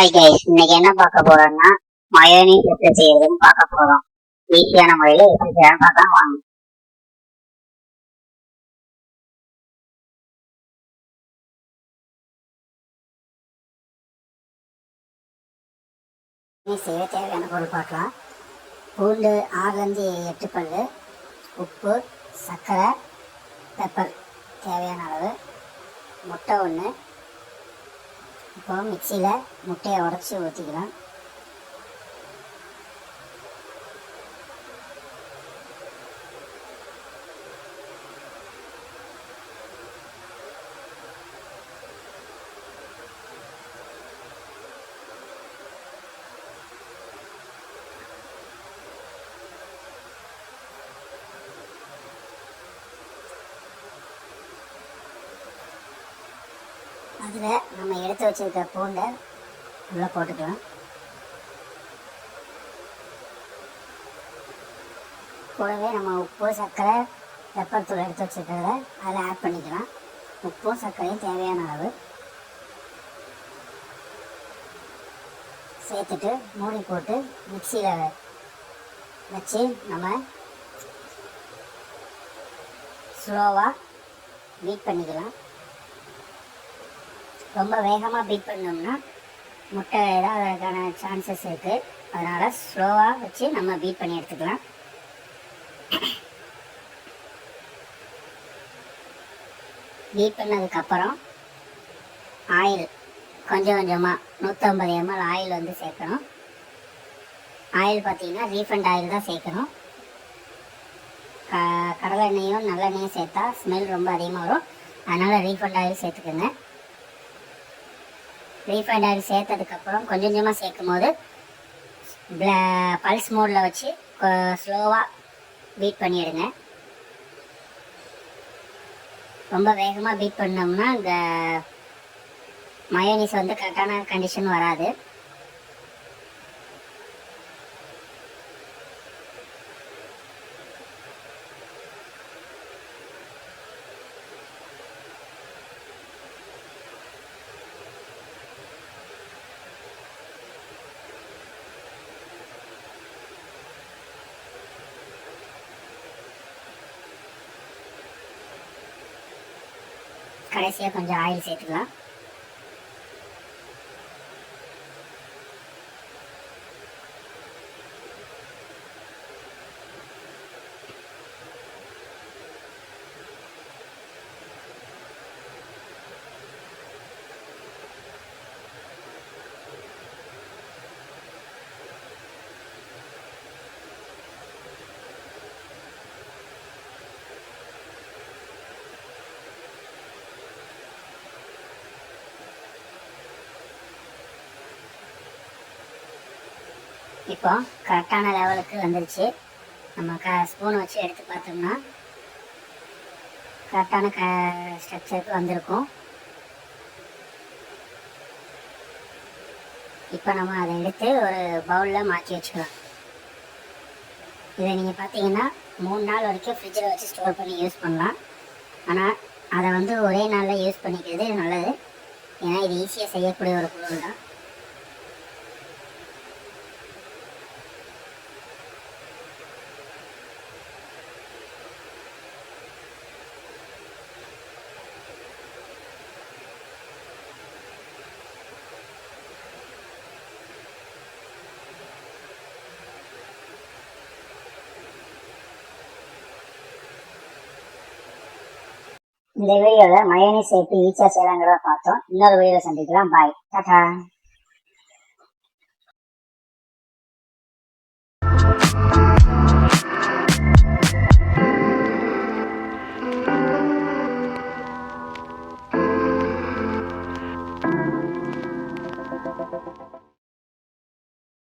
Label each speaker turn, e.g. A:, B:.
A: Hi guys, இன்னைக்கு என்ன பார்க்க போறோம்னா மயோனீஸ் எப்படி செய்யறதுன்னு பார்க்க போறோம். ஈஸியான முறையில எப்படி செய்யலாம் பார்க்கலாம் வாங்க. செய்ய தேவையான பொருள் பார்க்கலாம். பூண்டு 6-8 பல்லு, உப்பு, சர்க்கரை, பெப்பர் தேவையான அளவு, முட்டை 1. இப்போ மிக்சியில் முட்டையை உடச்சி ஊற்றிக்கலாம். அதில் நம்ம எடுத்து வச்சிருக்க பூண்டை உள்ளே போட்டுக்கலாம். கூடவே நம்ம உப்பு, சர்க்கரை, பெப்பர் தூள் எடுத்து வச்சுருக்கிறத அதில் ஆட் பண்ணிக்கலாம். உப்பும் சர்க்கரையும் தேவையான அளவு சேர்த்துட்டு மூடி போட்டு மிக்சியில் வச்சு நம்ம ஸ்லோவாக பீட் பண்ணிக்கலாம். ரொம்ப வேகமாக பீட் பண்ணோம்னா முட்டை ஏதாவதுக்கான சான்சஸ் இருக்குது. அதனால் ஸ்லோவாக வச்சு நம்ம பீட் பண்ணி எடுத்துக்கலாம். பீட் பண்ணதுக்கப்புறம் ஆயில் கொஞ்சம் கொஞ்சமாக 150 ml ஆயில் வந்து சேர்க்கணும். ஆயில் பார்த்திங்கன்னா ரீஃபண்ட் ஆயில் தான் சேர்க்கணும். கடலை எண்ணெயும் நல்லெண்ணெயும் சேர்த்தா ஸ்மெல் ரொம்ப அதிகமாக வரும். அதனால் ரீஃபண்ட் ஆயில் சேர்த்துக்குங்க. ரீஃபைண்ட் ஆயில் சேர்த்ததுக்கப்புறம் கொஞ்சம் கொஞ்சமாக சேர்க்கும் போது பல்ஸ் மோடில் வச்சு ஸ்லோவாக பீட் பண்ணிவிடுங்க. ரொம்ப வேகமாக பீட் பண்ணோம்னா இந்த மயோனீஸ் வந்து கரெக்டான கண்டிஷன் வராது. கடைசியாக கொஞ்சம் ஆயில் சேர்த்துக்கலாம். இப்போ கரெக்டான லெவலுக்கு வந்துருச்சு. நம்ம ஸ்பூனை வச்சு எடுத்து பார்த்தோம்னா கரெக்டான ஸ்ட்ரக்சருக்கு வந்திருக்கும். இப்போ நம்ம அதை எடுத்து ஒரு பவுலில் மாற்றி வச்சுக்கலாம். இதை நீங்கள் பார்த்தீங்கன்னா 3 நாள் வரைக்கும் ஃப்ரிட்ஜில் வச்சு ஸ்டோர் பண்ணி யூஸ் பண்ணலாம். ஆனால் அதை வந்து ஒரே நாளில் யூஸ் பண்ணிக்கிறது நல்லது. ஏன்னா இது ஈஸியாக செய்யக்கூடிய ஒரு பொருள் தான். இந்த வீடியோவில் மயோனீஸ் எப்படி ஈஸியாக செய்யலாங்கிறத பார்த்தோம். இன்னொரு வீடியோவில் சந்திக்கலாம். பாய், டாடா.